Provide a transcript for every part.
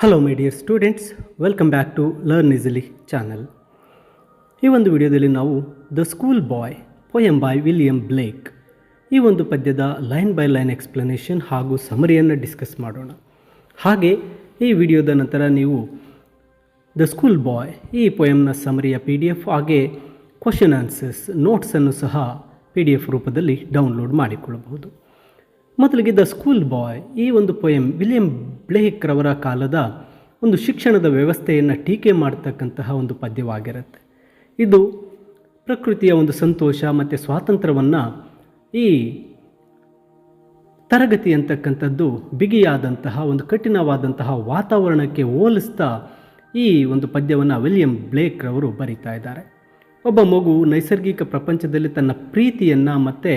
Hello my dear students, welcome back to learn easily channel. ಈ ಒಂದು ವಿಡಿಯೋದಲ್ಲಿ ನಾವು the school boy poem by William Blake ಈ ಒಂದು ಪದ್ಯದ ಲೈನ್ ಬೈ ಲೈನ್ ಎಕ್ಸ್ಪ್ಲನೇಷನ್ ಹಾಗೂ ಸಮರಿಯನ್ನು ಡಿಸ್ಕಸ್ ಮಾಡೋಣ. ಹಾಗೆ ಈ ವಿಡಿಯೋದ ನಂತರ ನೀವು ದ ಸ್ಕೂಲ್ ಬಾಯ್ ಈ ಪೊಯಮ್ನ ಸಮರಿಯ PDF ಹಾಗೆ ಕ್ವಶನ್ ಆನ್ಸರ್ಸ್ ನೋಟ್ಸನ್ನು ಸಹ PDF ರೂಪದಲ್ಲಿ ಡೌನ್ಲೋಡ್ ಮಾಡಿಕೊಳ್ಳಬಹುದು. ಮೊದಲಿಗೆ ದ ಸ್ಕೂಲ್ ಬಾಯ್ ಈ ಒಂದು ಪೊಯಮ್ ವಿಲಿಯಂ ಬ್ಲೇಕ್ ರವರ ಕಾಲದ ಒಂದು ಶಿಕ್ಷಣದ ವ್ಯವಸ್ಥೆಯನ್ನು ಟೀಕೆ ಮಾಡ್ತಕ್ಕಂತಹ ಒಂದು ಪದ್ಯವಾಗಿರುತ್ತೆ. ಇದು ಪ್ರಕೃತಿಯ ಒಂದು ಸಂತೋಷ ಮತ್ತು ಸ್ವಾತಂತ್ರ್ಯವನ್ನು ಈ ತರಗತಿ ಅಂತಕ್ಕಂಥದ್ದು ಬಿಗಿಯಾದಂತಹ ಒಂದು ಕಠಿಣವಾದಂತಹ ವಾತಾವರಣಕ್ಕೆ ಹೋಲಿಸ್ತಾ ಈ ಒಂದು ಪದ್ಯವನ್ನು ವಿಲಿಯಂ ಬ್ಲೇಕ್ ರವರು ಬರೀತಾ ಇದ್ದಾರೆ. ಒಬ್ಬ ಮಗು ನೈಸರ್ಗಿಕ ಪ್ರಪಂಚದಲ್ಲಿ ತನ್ನ ಪ್ರೀತಿಯನ್ನು ಮತ್ತು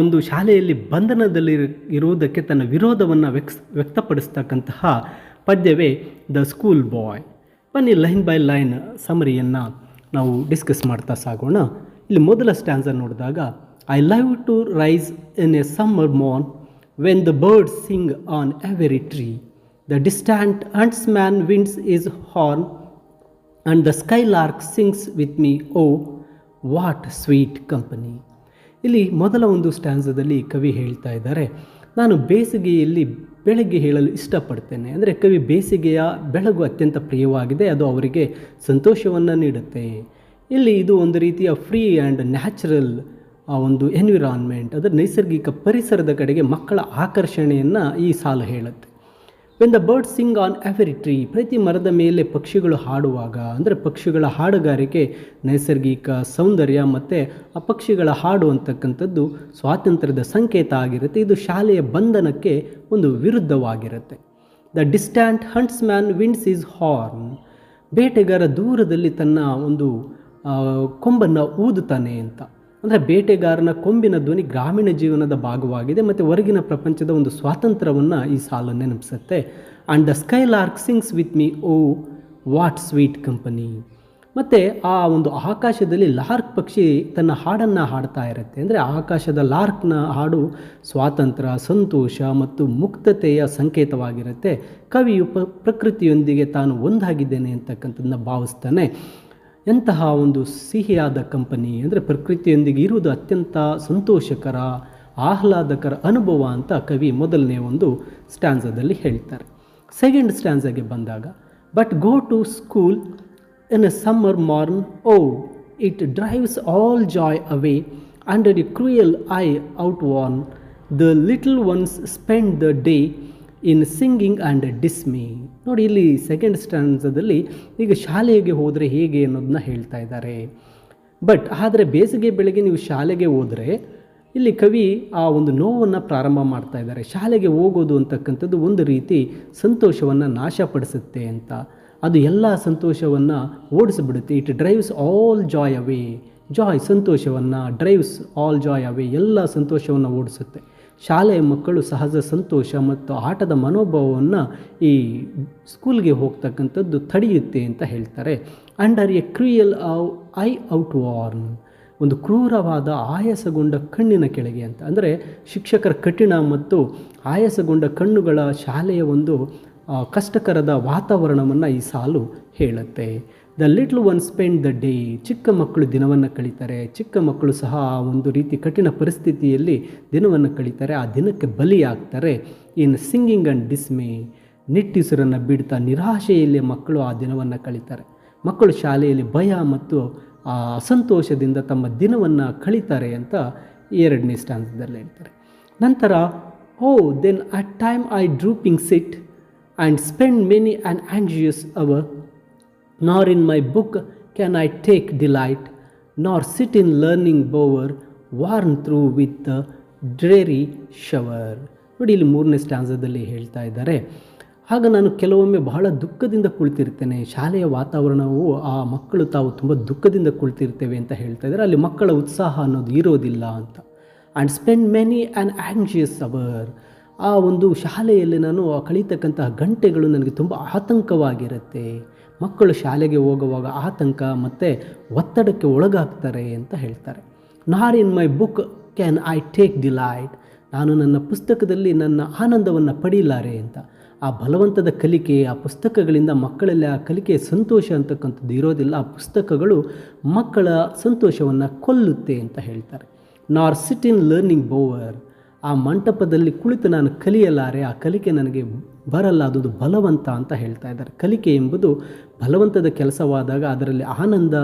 ಒಂದು ಶಾಲೆಯಲ್ಲಿ ಬಂಧನದಲ್ಲಿ ಇರುವುದಕ್ಕೆ ತನ್ನ ವಿರೋಧವನ್ನು ವ್ಯಕ್ತಪಡಿಸ್ತಕ್ಕಂತಹ ಪದ್ಯವೇ ದ ಸ್ಕೂಲ್ ಬಾಯ್. ಬನ್ನಿ ಲೈನ್ ಬೈ ಲೈನ್ ಸಮರಿಯನ್ನು ನಾವು ಡಿಸ್ಕಸ್ ಮಾಡ್ತಾ ಸಾಗೋಣ. ಇಲ್ಲಿ ಮೊದಲ ಸ್ಟ್ಯಾನ್ಸರ್ ನೋಡಿದಾಗ, I love to rise in a summer morn when the birds sing on every tree, the distant huntsman winds is horn and the skylark sings with me, O what sweet company. ಇಲ್ಲಿ ಮೊದಲ ಒಂದು ಸ್ಟ್ಯಾನ್ಸದಲ್ಲಿ ಕವಿ ಹೇಳ್ತಾ ಇದ್ದಾರೆ, ನಾನು ಬೇಸಿಗೆಯಲ್ಲಿ ಬೆಳಗ್ಗೆ ಹೇಳಲು ಇಷ್ಟಪಡ್ತೇನೆ. ಅಂದರೆ ಕವಿ ಬೇಸಿಗೆಯ ಬೆಳಗು ಅತ್ಯಂತ ಪ್ರಿಯವಾಗಿದೆ, ಅದು ಅವರಿಗೆ ಸಂತೋಷವನ್ನು ನೀಡುತ್ತೆ. ಇಲ್ಲಿ ಇದು ಒಂದು ರೀತಿಯ ಫ್ರೀ ಆ್ಯಂಡ್ ನ್ಯಾಚುರಲ್ ಒಂದು ಎನ್ವಿರಾನ್ಮೆಂಟ್, ಅದರ ನೈಸರ್ಗಿಕ ಪರಿಸರದ ಕಡೆಗೆ ಮಕ್ಕಳ ಆಕರ್ಷಣೆಯನ್ನು ಈ ಸಾಲು ಹೇಳುತ್ತೆ. When the bird Singh on every tree, ಪ್ರತಿ ಮರದ ಮೇಲೆ ಪಕ್ಷಿಗಳು ಹಾಡುವಾಗ, ಅಂದರೆ ಪಕ್ಷಿಗಳ ಹಾಡುಗಾರಿಕೆ ನೈಸರ್ಗಿಕ ಸೌಂದರ್ಯ ಮತ್ತು ಆ ಪಕ್ಷಿಗಳ ಹಾಡು ಅಂತಕ್ಕಂಥದ್ದು ಸ್ವಾತಂತ್ರ್ಯದ ಸಂಕೇತ ಆಗಿರುತ್ತೆ. ಇದು ಶಾಲೆಯ ಬಂಧನಕ್ಕೆ ಒಂದು ವಿರುದ್ಧವಾಗಿರುತ್ತೆ. The distant huntsman winds is horn, ಬೇಟೆಗಾರ ದೂರದಲ್ಲಿ ತನ್ನ ಒಂದು ಕೊಂಬನ್ನು ಊದುತ್ತಾನೆ ಅಂತ. ಅಂದರೆ ಬೇಟೆಗಾರನ ಕೊಂಬಿನ ಧ್ವನಿ ಗ್ರಾಮೀಣ ಜೀವನದ ಭಾಗವಾಗಿದೆ ಮತ್ತು ಹೊರಗಿನ ಪ್ರಪಂಚದ ಒಂದು ಸ್ವಾತಂತ್ರ್ಯವನ್ನು ಈ ಸಾಲು ನೆನಪಿಸುತ್ತೆ. And the skylark sings with me, O what sweet company. ಮತ್ತು ಆ ಒಂದು ಆಕಾಶದಲ್ಲಿ ಲಾರ್ಕ್ ಪಕ್ಷಿ ತನ್ನ ಹಾಡನ್ನು ಹಾಡ್ತಾ ಇರುತ್ತೆ. ಅಂದರೆ ಆಕಾಶದ ಲಾರ್ಕ್ನ ಹಾಡು ಸ್ವಾತಂತ್ರ್ಯ, ಸಂತೋಷ ಮತ್ತು ಮುಕ್ತತೆಯ ಸಂಕೇತವಾಗಿರುತ್ತೆ. ಕವಿಯು ಪ್ರಕೃತಿಯೊಂದಿಗೆ ತಾನು ಒಂದಾಗಿದ್ದೇನೆ ಅಂತಕ್ಕಂಥದ್ದನ್ನ ಭಾವಿಸ್ತಾನೆ. ಎಂತಹ ಒಂದು ಸಿಹಿಯಾದ ಕಂಪನಿ, ಅಂದರೆ ಪ್ರಕೃತಿಯೊಂದಿಗೆ ಇರುವುದು ಅತ್ಯಂತ ಸಂತೋಷಕರ, ಆಹ್ಲಾದಕರ ಅನುಭವ ಅಂತ ಕವಿ ಮೊದಲನೇ ಒಂದು ಸ್ಟ್ಯಾನ್ಸದಲ್ಲಿ ಹೇಳ್ತಾರೆ. ಸೆಕೆಂಡ್ ಸ್ಟ್ಯಾನ್ಸಾಗೆ ಬಂದಾಗ, but go to school in a summer morn, oh it drives all joy away under a cruel eye outworn, the little ones spend the day in singing and dismay. ನೋಡಿ, ಇಲ್ಲಿ second ಸ್ಟ್ಯಾನ್ಸದಲ್ಲಿ ಈಗ ಶಾಲೆಗೆ ಹೋದರೆ ಹೇಗೆ ಅನ್ನೋದನ್ನ ಹೇಳ್ತಾ ಇದ್ದಾರೆ. But ಆದರೆ ಬೇಸಿಗೆ ಬೆಳಗ್ಗೆ ನೀವು ಶಾಲೆಗೆ ಹೋದರೆ, ಇಲ್ಲಿ ಕವಿ ಆ ಒಂದು ನೋವನ್ನು ಪ್ರಾರಂಭ ಮಾಡ್ತಾ ಇದ್ದಾರೆ. ಶಾಲೆಗೆ ಹೋಗೋದು ಅಂತಕ್ಕಂಥದ್ದು ಒಂದು ರೀತಿ ಸಂತೋಷವನ್ನು ನಾಶಪಡಿಸುತ್ತೆ ಅಂತ. ಅದು ಎಲ್ಲ ಸಂತೋಷವನ್ನು ಓಡಿಸಿಬಿಡುತ್ತೆ. ಇಟ್ ಡ್ರೈವ್ಸ್ ಆಲ್ ಜಾಯ್ ಅವೇ, ಜಾಯ್ ಸಂತೋಷವನ್ನು, ಡ್ರೈವ್ಸ್ ಆಲ್ ಜಾಯ್ ಅವೇ ಎಲ್ಲ ಸಂತೋಷವನ್ನು ಓಡಿಸುತ್ತೆ. ಶಾಲೆಯ ಮಕ್ಕಳು ಸಹಜ ಸಂತೋಷ ಮತ್ತು ಆಟದ ಮನೋಭಾವವನ್ನು ಈ ಸ್ಕೂಲ್ಗೆ ಹೋಗ್ತಕ್ಕಂಥದ್ದು ತಡೆಯುತ್ತೆ ಅಂತ ಹೇಳ್ತಾರೆ. Under a cruel eye out warn, ಒಂದು ಕ್ರೂರವಾದ ಆಯಾಸಗೊಂಡ ಕಣ್ಣಿನ ಕೆಳಗೆ ಅಂತ. ಅಂದರೆ ಶಿಕ್ಷಕರ ಕಠಿಣ ಮತ್ತು ಆಯಾಸಗೊಂಡ ಕಣ್ಣುಗಳ ಶಾಲೆಯ ಒಂದು ಕಷ್ಟಕರದ ವಾತಾವರಣವನ್ನು ಈ ಸಾಲು ಹೇಳುತ್ತೆ. The little one spend the day, ಚಿಕ್ಕ ಮಕ್ಕಳು ದಿನವನ್ನು ಕಳೀತಾರೆ. ಚಿಕ್ಕ ಮಕ್ಕಳು ಸಹ ಆ ಒಂದು ರೀತಿ ಕಠಿಣ ಪರಿಸ್ಥಿತಿಯಲ್ಲಿ ದಿನವನ್ನು ಕಳೀತಾರೆ, ಆ ದಿನಕ್ಕೆ ಬಲಿಯಾಗ್ತಾರೆ. ಇನ್ ಸಿಂಗಿಂಗ್ ಆ್ಯಂಡ್ ಡಿಸ್ಮೇ, ನಿಟ್ಟುಸಿರನ್ನು ಬಿಡ್ತಾ ನಿರಾಶೆಯಲ್ಲಿ ಮಕ್ಕಳು ಆ ದಿನವನ್ನು ಕಳೀತಾರೆ. ಮಕ್ಕಳು ಶಾಲೆಯಲ್ಲಿ ಭಯ ಮತ್ತು ಅಸಂತೋಷದಿಂದ ತಮ್ಮ ದಿನವನ್ನು ಕಳೀತಾರೆ ಅಂತ ಎರಡನೇ ಸ್ಟ್ಯಾನ್ಸದಲ್ಲಿ ಹೇಳ್ತಾರೆ. ನಂತರ, O then at time I drooping sit and spend many an anxious hour, nor in my book can I take delight, nor sit in learning bower, worn through with the dreary shower. ನೋಡಿ, ಇಲ್ಲಿ ಮೂರನೇ ಸ್ಟ್ಯಾನ್ಸದಲ್ಲಿ ಹೇಳ್ತಾ ಇದ್ದಾರೆ, ಆಗ ನಾನು ಕೆಲವೊಮ್ಮೆ ಬಹಳ ದುಃಖದಿಂದ ಕುಳಿತಿರ್ತೇನೆ. ಶಾಲೆಯ ವಾತಾವರಣವು ಆ ಮಕ್ಕಳು ತಾವು ತುಂಬ ದುಃಖದಿಂದ ಕುಳಿತಿರ್ತೇವೆ ಅಂತ ಹೇಳ್ತಾ ಇದ್ದಾರೆ. ಅಲ್ಲಿ ಮಕ್ಕಳ ಉತ್ಸಾಹ ಅನ್ನೋದು ಇರೋದಿಲ್ಲ ಅಂತ. And spend many an anxious hour, ಆ ಒಂದು ಶಾಲೆಯಲ್ಲಿ ನಾನು ಕಳೀತಕ್ಕಂತಹ ಗಂಟೆಗಳು ನನಗೆ ತುಂಬ ಆತಂಕವಾಗಿರುತ್ತೆ. ಮಕ್ಕಳು ಶಾಲೆಗೆ ಹೋಗುವಾಗ ಆತಂಕ ಮತ್ತು ಒತ್ತಡಕ್ಕೆ ಒಳಗಾಗ್ತಾರೆ ಅಂತ ಹೇಳ್ತಾರೆ. Nor in my book can I take delight, ನಾನು ನನ್ನ ಪುಸ್ತಕದಲ್ಲಿ ನನ್ನ ಆನಂದವನ್ನು ಪಡೀಲಾರೆ ಅಂತ. ಆ ಬಲವಂತದ ಕಲಿಕೆ, ಆ ಪುಸ್ತಕಗಳಿಂದ ಮಕ್ಕಳಲ್ಲಿ ಆ ಕಲಿಕೆಯ ಸಂತೋಷ ಅಂತಕ್ಕಂಥದ್ದು ಇರೋದಿಲ್ಲ. ಆ ಪುಸ್ತಕಗಳು ಮಕ್ಕಳ ಸಂತೋಷವನ್ನು ಕೊಲ್ಲುತ್ತೆ ಅಂತ ಹೇಳ್ತಾರೆ. ನಾರ್ ಸಿಟ್ ಇನ್ ಲರ್ನಿಂಗ್ ಬೋವರ್, ಆ ಮಂಟಪದಲ್ಲಿ ಕುಳಿತು ನಾನು ಕಲಿಯಲಾರೆ, ಆ ಕಲಿಕೆ ನನಗೆ ಬರಲ್ಲ, ಅದೊಂದು ಬಲವಂತ ಅಂತ ಹೇಳ್ತಾ ಇದ್ದಾರೆ. ಕಲಿಕೆ ಎಂಬುದು ಬಲವಂತದ ಕೆಲಸವಾದಾಗ ಅದರಲ್ಲಿ ಆನಂದ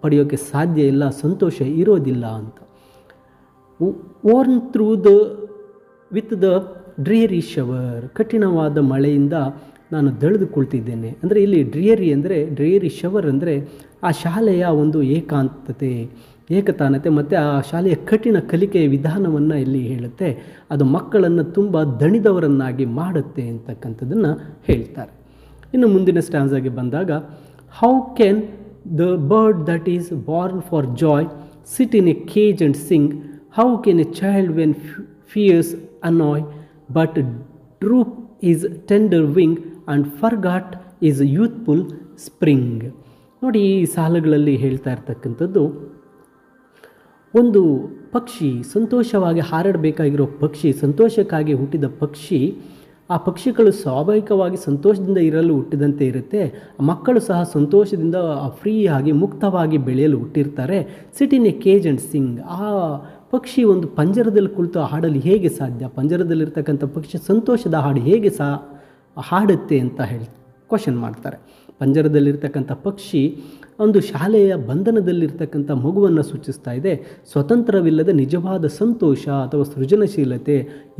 ಪಡೆಯೋಕ್ಕೆ ಸಾಧ್ಯ ಇಲ್ಲ, ಸಂತೋಷ ಇರೋದಿಲ್ಲ ಅಂತ. Worn through with the dreary shower, ಕಠಿಣವಾದ ಮಳೆಯಿಂದ ನಾನು ದಳೆದುಕೊಳ್ತಿದ್ದೇನೆ. ಅಂದರೆ ಇಲ್ಲಿ ಡ್ರಿಯರಿ ಶವರ್ ಅಂದರೆ ಆ ಶಾಲೆಯ ಒಂದು ಏಕತಾನತೆ ಮತ್ತು ಆ ಶಾಲೆಯ ಕಠಿಣ ಕಲಿಕೆಯ ವಿಧಾನವನ್ನು ಇಲ್ಲಿ ಹೇಳುತ್ತೆ. ಅದು ಮಕ್ಕಳನ್ನು ತುಂಬ ದಣಿದವರನ್ನಾಗಿ ಮಾಡುತ್ತೆ ಅಂತಕ್ಕಂಥದ್ದನ್ನು ಹೇಳ್ತಾರೆ. ಇನ್ನು ಮುಂದಿನ ಸ್ಟ್ಯಾನ್ಸಾಗೆ ಬಂದಾಗ, how can the bird that is born for joy sit in a cage and sing, how can a child when fears annoy but droop is tender wing and forgot is youthful spring. ನೋಡಿ, ಈ ಸಾಲುಗಳಲ್ಲಿ ಹೇಳ್ತಾ ಇರ್ತಕ್ಕಂಥದ್ದು, ಒಂದು ಪಕ್ಷಿ ಸಂತೋಷವಾಗಿ ಹಾರಾಡಬೇಕಾಗಿರೋ ಪಕ್ಷಿ, ಸಂತೋಷಕ್ಕಾಗಿ ಹುಟ್ಟಿದ ಪಕ್ಷಿ, ಆ ಪಕ್ಷಿಗಳು ಸ್ವಾಭಾವಿಕವಾಗಿ ಸಂತೋಷದಿಂದ ಇರಲು ಹುಟ್ಟಿದಂತೆ ಇರುತ್ತೆ. ಮಕ್ಕಳು ಸಹ ಸಂತೋಷದಿಂದ ಫ್ರೀಯಾಗಿ ಮುಕ್ತವಾಗಿ ಬೆಳೆಯಲು ಹುಟ್ಟಿರ್ತಾರೆ. Sit in a cage and sing, ಆ ಪಕ್ಷಿ ಒಂದು ಪಂಜರದಲ್ಲಿ ಕುಳಿತು ಹಾಡಲು ಹೇಗೆ ಸಾಧ್ಯ? ಪಂಜರದಲ್ಲಿರ್ತಕ್ಕಂಥ ಪಕ್ಷಿ ಸಂತೋಷದ ಹಾಡು ಹೇಗೆ ಹಾಡುತ್ತೆ ಅಂತ ಕ್ವಶನ್ ಮಾಡ್ತಾರೆ. ಪಂಜರದಲ್ಲಿರ್ತಕ್ಕಂಥ ಪಕ್ಷಿ ಒಂದು ಶಾಲೆಯ ಬಂಧನದಲ್ಲಿರ್ತಕ್ಕಂಥ ಮಗುವನ್ನು ಸೂಚಿಸ್ತಾ ಇದೆ. ಸ್ವತಂತ್ರವಿಲ್ಲದ ನಿಜವಾದ ಸಂತೋಷ ಅಥವಾ ಸೃಜನಶೀಲತೆ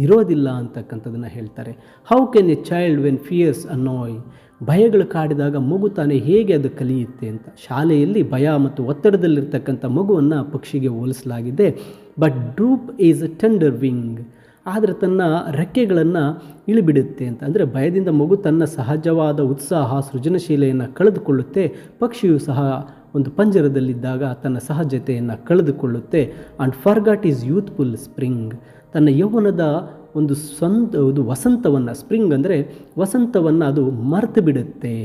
ಇರೋದಿಲ್ಲ ಅಂತಕ್ಕಂಥದ್ದನ್ನು ಹೇಳ್ತಾರೆ. How can a child when fears annoy, ಭಯಗಳು ಕಾಡಿದಾಗ ಮಗು ತಾನೇ ಹೇಗೆ ಅದು ಕಲಿಯುತ್ತೆ ಅಂತ. ಶಾಲೆಯಲ್ಲಿ ಭಯ ಮತ್ತು ಒತ್ತಡದಲ್ಲಿರ್ತಕ್ಕಂಥ ಮಗುವನ್ನು ಪಕ್ಷಿಗೆ ಹೋಲಿಸಲಾಗಿದೆ. But droop is a tender wing, ಆದರೆ ತನ್ನ ರೆಕ್ಕೆಗಳನ್ನು ಇಳಿಬಿಡುತ್ತೆ ಅಂತ. ಅಂದರೆ ಭಯದಿಂದ ಮಗು ತನ್ನ ಸಹಜವಾದ ಉತ್ಸಾಹ, ಸೃಜನಶೀಲೆಯನ್ನು ಕಳೆದುಕೊಳ್ಳುತ್ತೆ. ಪಕ್ಷಿಯು ಸಹ ಒಂದು ಪಂಜರದಲ್ಲಿದ್ದಾಗ ತನ್ನ ಸಹಜತೆಯನ್ನು ಕಳೆದುಕೊಳ್ಳುತ್ತೆ. And forgot is youthful spring, ತನ್ನ ಯೌವನದ ಒಂದು ವಸಂತವನ್ನು, ಸ್ಪ್ರಿಂಗ್ ಅಂದರೆ ವಸಂತವನ್ನು ಅದು ಮರೆತು ಬಿಡುತ್ತೆ.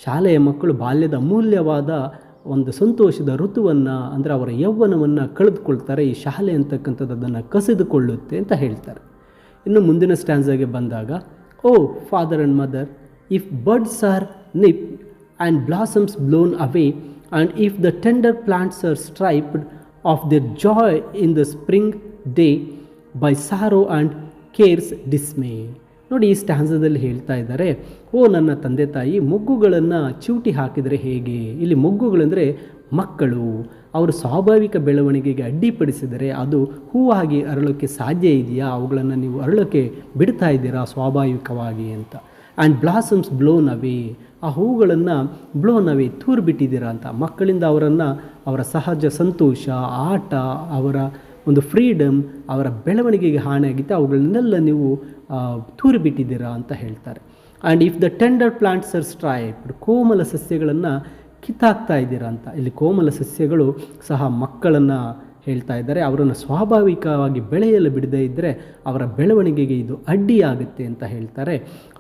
ಶಾಲೆಯ ಮಕ್ಕಳು ಬಾಲ್ಯದ ಅಮೂಲ್ಯವಾದ ಒಂದು ಸಂತೋಷದ ಋತುವನ್ನು, ಅಂದರೆ ಅವರ ಯೌವನವನ್ನು ಕಳೆದುಕೊಳ್ತಾರೆ. ಈ ಶಾಲೆ ಅಂತಕ್ಕಂಥದ್ದು ಅದನ್ನು ಕಸಿದುಕೊಳ್ಳುತ್ತೆ ಅಂತ ಹೇಳ್ತಾರೆ. ಇನ್ನು ಮುಂದಿನ ಸ್ಟ್ಯಾನ್ಸಾಗೆ ಬಂದಾಗ, O father and mother, if birds are nip and blossoms blown away and if the tender plants are striped of their joy in the spring day by sorrow and care's dismay. ನೋಡಿ, ಈ ಸ್ಟ್ಯಾನ್ಸದಲ್ಲಿ ಹೇಳ್ತಾ ಇದ್ದಾರೆ, ಓ ನನ್ನ ತಂದೆ ತಾಯಿ, ಮೊಗ್ಗುಗಳನ್ನು ಚಿವುಟಿ ಹಾಕಿದರೆ ಹೇಗೆ? ಇಲ್ಲಿ ಮೊಗ್ಗುಗಳಂದರೆ ಮಕ್ಕಳು, ಅವರು ಸ್ವಾಭಾವಿಕ ಬೆಳವಣಿಗೆಗೆ ಅಡ್ಡಿಪಡಿಸಿದರೆ ಅದು ಹೂವಾಗಿ ಅರಳೋಕ್ಕೆ ಸಾಧ್ಯ ಇದೆಯಾ? ಅವುಗಳನ್ನು ನೀವು ಅರಳೋಕ್ಕೆ ಬಿಡ್ತಾ ಇದ್ದೀರಾ ಸ್ವಾಭಾವಿಕವಾಗಿ ಅಂತ. ಆ್ಯಂಡ್ ಬ್ಲಾಸಮ್ಸ್ ಬ್ಲೋನ್ ಅವೇ, ಆ ಹೂಗಳನ್ನು ಬ್ಲೋನ್ ಅವೇ, ತೂರು ಬಿಟ್ಟಿದ್ದೀರಾ ಅಂತ. ಮಕ್ಕಳಿಂದ ಅವರ ಸಹಜ ಸಂತೋಷ, ಆಟ, ಅವರ ಒಂದು ಫ್ರೀಡಮ್, ಅವರ ಬೆಳವಣಿಗೆಗೆ ಹಾನಿಯಾಗಿತ್ತು, ಅವುಗಳನ್ನೆಲ್ಲ ನೀವು ತೂರಿ ಬಿಟ್ಟಿದ್ದೀರಾ ಅಂತ ಹೇಳ್ತಾರೆ. And if the tender plants are striped, ಕೋಮಲ ಸಸ್ಯಗಳನ್ನು ಕಿತ್ತಾಕ್ತಾ ಇದ್ದೀರಾ ಅಂತ. ಇಲ್ಲಿ ಕೋಮಲ ಸಸ್ಯಗಳು ಸಹ ಮಕ್ಕಳನ್ನು ಹೇಳ್ತಾ ಇದ್ದಾರೆ. ಅವರನ್ನು ಸ್ವಾಭಾವಿಕವಾಗಿ ಬೆಳೆಯಲು ಬಿಡದೇ ಇದ್ದರೆ ಅವರ ಬೆಳವಣಿಗೆಗೆ ಇದು ಅಡ್ಡಿಯಾಗುತ್ತೆ ಅಂತ ಹೇಳ್ತಾರೆ.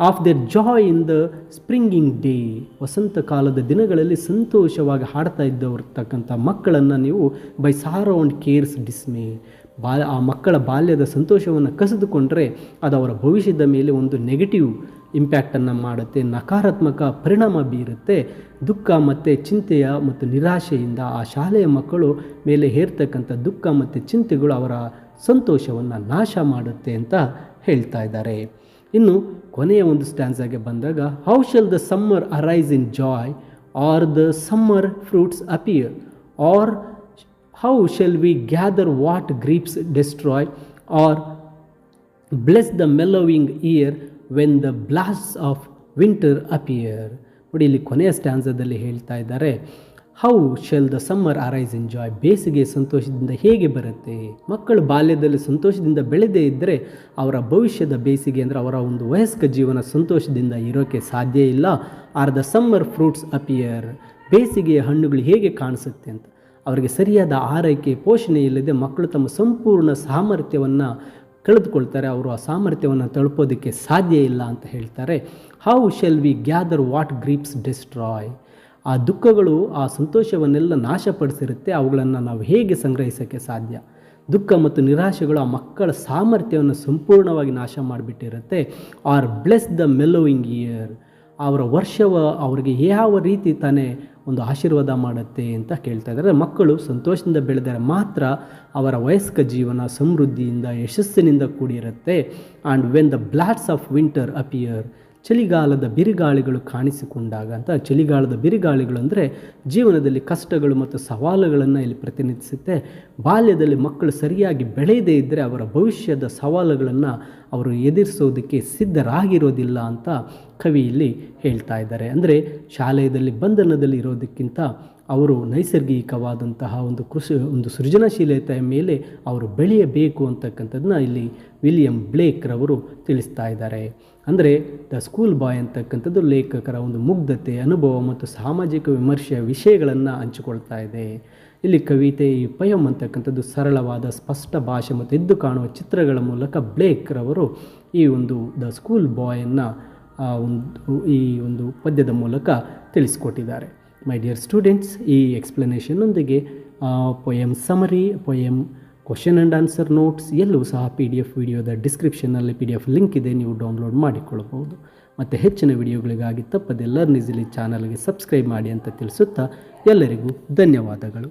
Of their joy in the springing day, ವಸಂತ ಕಾಲದ ದಿನಗಳಲ್ಲಿ ಸಂತೋಷವಾಗಿ ಹಾಡ್ತಾ ಇದ್ದವರ್ತಕ್ಕಂಥ ಮಕ್ಕಳನ್ನು ನೀವು by sorrow and cares dismay, ಆ ಮಕ್ಕಳ ಬಾಲ್ಯದ ಸಂತೋಷವನ್ನು ಕಸಿದುಕೊಂಡ್ರೆ ಅದು ಅವರ ಭವಿಷ್ಯದ ಮೇಲೆ ಒಂದು ನೆಗೆಟಿವ್ ಇಂಪ್ಯಾಕ್ಟನ್ನು ಮಾಡುತ್ತೆ, ನಕಾರಾತ್ಮಕ ಪರಿಣಾಮ ಬೀರುತ್ತೆ. ದುಃಖ ಮತ್ತು ಚಿಂತೆಯ ಮತ್ತು ನಿರಾಶೆಯಿಂದ ಆ ಶಾಲೆಯ ಮಕ್ಕಳು ಮೇಲೆ ಹೇರ್ತಕ್ಕಂಥ ದುಃಖ ಮತ್ತು ಚಿಂತೆಗಳು ಅವರ ಸಂತೋಷವನ್ನು ನಾಶ ಮಾಡುತ್ತೆ ಅಂತ ಹೇಳ್ತಾ ಇದ್ದಾರೆ. ಇನ್ನು ಕೊನೆಯ ಒಂದು ಸ್ಟ್ಯಾನ್ಸಾಗೆ ಬಂದಾಗ, how shall the summer arise in joy or the summer fruits appear or how shall we gather what griefs destroy or bless the mellowing year when the blasts of winter appear. ನೋಡಿ, ಇಲ್ಲಿ ಕೊನೆಯ ಸ್ಟ್ಯಾನ್ಸದಲ್ಲಿ ಹೇಳ್ತಾ ಇದ್ದಾರೆ, how shall the summer arise in joy, ಬೇಸಿಗೆ ಸಂತೋಷದಿಂದ ಹೇಗೆ ಬರುತ್ತೆ? ಮಕ್ಕಳು ಬಾಲ್ಯದಲ್ಲಿ ಸಂತೋಷದಿಂದ ಬೆಳೆದೇ ಇದ್ದರೆ ಅವರ ಭವಿಷ್ಯದ ಬೇಸಿಗೆ ಅಂದರೆ ಅವರ ಒಂದು ವಯಸ್ಕ ಜೀವನ ಸಂತೋಷದಿಂದ ಇರೋಕ್ಕೆ ಸಾಧ್ಯ ಇಲ್ಲ. R the summer fruits appear, ಬೇಸಿಗೆಯ ಹಣ್ಣುಗಳು ಹೇಗೆ ಕಾಣಿಸುತ್ತೆ ಅಂತ. ಅವರಿಗೆ ಸರಿಯಾದ ಆರೈಕೆ, ಪೋಷಣೆ ಇಲ್ಲದೆ ಮಕ್ಕಳು ತಮ್ಮ ಸಂಪೂರ್ಣ ಸಾಮರ್ಥ್ಯವನ್ನು ಕಳೆದುಕೊಳ್ತಾರೆ. ಅವರು ಆ ಸಾಮರ್ಥ್ಯವನ್ನು ತಲುಪೋದಕ್ಕೆ ಸಾಧ್ಯ ಇಲ್ಲ ಅಂತ ಹೇಳ್ತಾರೆ. How shall we gather what griefs destroy, ಆ ದುಃಖಗಳು ಆ ಸಂತೋಷವನ್ನೆಲ್ಲ ನಾಶಪಡಿಸಿರುತ್ತೆ, ಅವುಗಳನ್ನು ನಾವು ಹೇಗೆ ಸಂಗ್ರಹಿಸೋಕ್ಕೆ ಸಾಧ್ಯ? ದುಃಖ ಮತ್ತು ನಿರಾಶೆಗಳು ಆ ಮಕ್ಕಳ ಸಾಮರ್ಥ್ಯವನ್ನು ಸಂಪೂರ್ಣವಾಗಿ ನಾಶ ಮಾಡಿಬಿಟ್ಟಿರುತ್ತೆ. ಆರ್ ಬ್ಲೆಸ್ ದ ಮೆಲ್ಲೋಯಿಂಗ್ ಇಯರ್, ಅವರ ವರ್ಷವ ಅವರಿಗೆ ಯಾವ ರೀತಿ ತಾನೇ ಒಂದು ಆಶೀರ್ವಾದ ಮಾಡುತ್ತೆ ಅಂತ ಕೇಳ್ತಾ ಇದ್ದಾರೆ. ಮಕ್ಕಳು ಸಂತೋಷದಿಂದ ಬೆಳೆದರೆ ಮಾತ್ರ ಅವರ ವಯಸ್ಕ ಜೀವನ ಸಮೃದ್ಧಿಯಿಂದ ಯಶಸ್ಸಿನಿಂದ ಕೂಡಿರುತ್ತೆ. And when the blots of winter appear, ಚಳಿಗಾಲದ ಬಿರುಗಾಳಿಗಳು ಕಾಣಿಸಿಕೊಂಡಾಗ ಅಂತ. ಚಳಿಗಾಲದ ಬಿರುಗಾಳಿಗಳು ಅಂದರೆ ಜೀವನದಲ್ಲಿ ಕಷ್ಟಗಳು ಮತ್ತು ಸವಾಲುಗಳನ್ನು ಇಲ್ಲಿ ಪ್ರತಿನಿಧಿಸುತ್ತೆ. ಬಾಲ್ಯದಲ್ಲಿ ಮಕ್ಕಳು ಸರಿಯಾಗಿ ಬೆಳೆಯದೇ ಇದ್ದರೆ ಅವರ ಭವಿಷ್ಯದ ಸವಾಲುಗಳನ್ನು ಅವರು ಎದುರಿಸೋದಕ್ಕೆ ಸಿದ್ಧರಾಗಿರೋದಿಲ್ಲ ಅಂತ ಕವಿ ಇಲ್ಲಿ ಹೇಳ್ತಾ ಇದ್ದಾರೆ. ಅಂದರೆ ಶಾಲೆಯಲ್ಲಿ ಬಂಧನದಲ್ಲಿ ಇರೋದಕ್ಕಿಂತ ಅವರು ನೈಸರ್ಗಿಕವಾದಂತಹ ಒಂದು ಸೃಜನಶೀಲತೆಯ ಮೇಲೆ ಅವರು ಬೆಳೆಯಬೇಕು ಅಂತಕ್ಕಂಥದ್ದನ್ನ ಇಲ್ಲಿ ವಿಲಿಯಂ ಬ್ಲೇಕ್ ರವರು ತಿಳಿಸ್ತಾ ಇದ್ದಾರೆ. ಅಂದರೆ ದ ಸ್ಕೂಲ್ ಬಾಯ್ ಅಂತಕ್ಕಂಥದ್ದು ಲೇಖಕರ ಒಂದು ಮುಗ್ಧತೆ, ಅನುಭವ ಮತ್ತು ಸಾಮಾಜಿಕ ವಿಮರ್ಶೆಯ ವಿಷಯಗಳನ್ನು ಹಂಚಿಕೊಳ್ತಾ ಇದೆ. ಇಲ್ಲಿ ಕವಿತೆ ಈ ಪಯಂ ಅಂತಕ್ಕಂಥದ್ದು ಸರಳವಾದ ಸ್ಪಷ್ಟ ಭಾಷೆ ಮತ್ತು ಎದ್ದು ಕಾಣುವ ಚಿತ್ರಗಳ ಮೂಲಕ ಬ್ಲೇಕ್ ರವರು ಈ ಒಂದು ದ ಸ್ಕೂಲ್ ಬಾಯನ್ನು ಈ ಒಂದು ಪದ್ಯದ ಮೂಲಕ ತಿಳಿಸ್ಕೊಟ್ಟಿದ್ದಾರೆ. ಮೈ ಡಿಯರ್ ಸ್ಟೂಡೆಂಟ್ಸ್, ಈ ಎಕ್ಸ್ಪ್ಲನೇಷನ್ನೊಂದಿಗೆ poem summary, poem question and answer notes ಎಲ್ಲವೂ ಸಹ PDF ವಿಡಿಯೋದ ಡಿಸ್ಕ್ರಿಪ್ಷನ್ನಲ್ಲಿ PDF ಲಿಂಕ್ ಇದೆ, ನೀವು ಡೌನ್ಲೋಡ್ ಮಾಡಿಕೊಳ್ಳಬಹುದು. ಮತ್ತು ಹೆಚ್ಚಿನ ವಿಡಿಯೋಗಳಿಗಾಗಿ ತಪ್ಪದೆ ಲರ್ನ್ ಈಸಿಲಿ ಚಾನಲ್ಗೆ ಸಬ್ಸ್ಕ್ರೈಬ್ ಮಾಡಿ ಅಂತ ತಿಳಿಸುತ್ತಾ ಎಲ್ಲರಿಗೂ ಧನ್ಯವಾದಗಳು.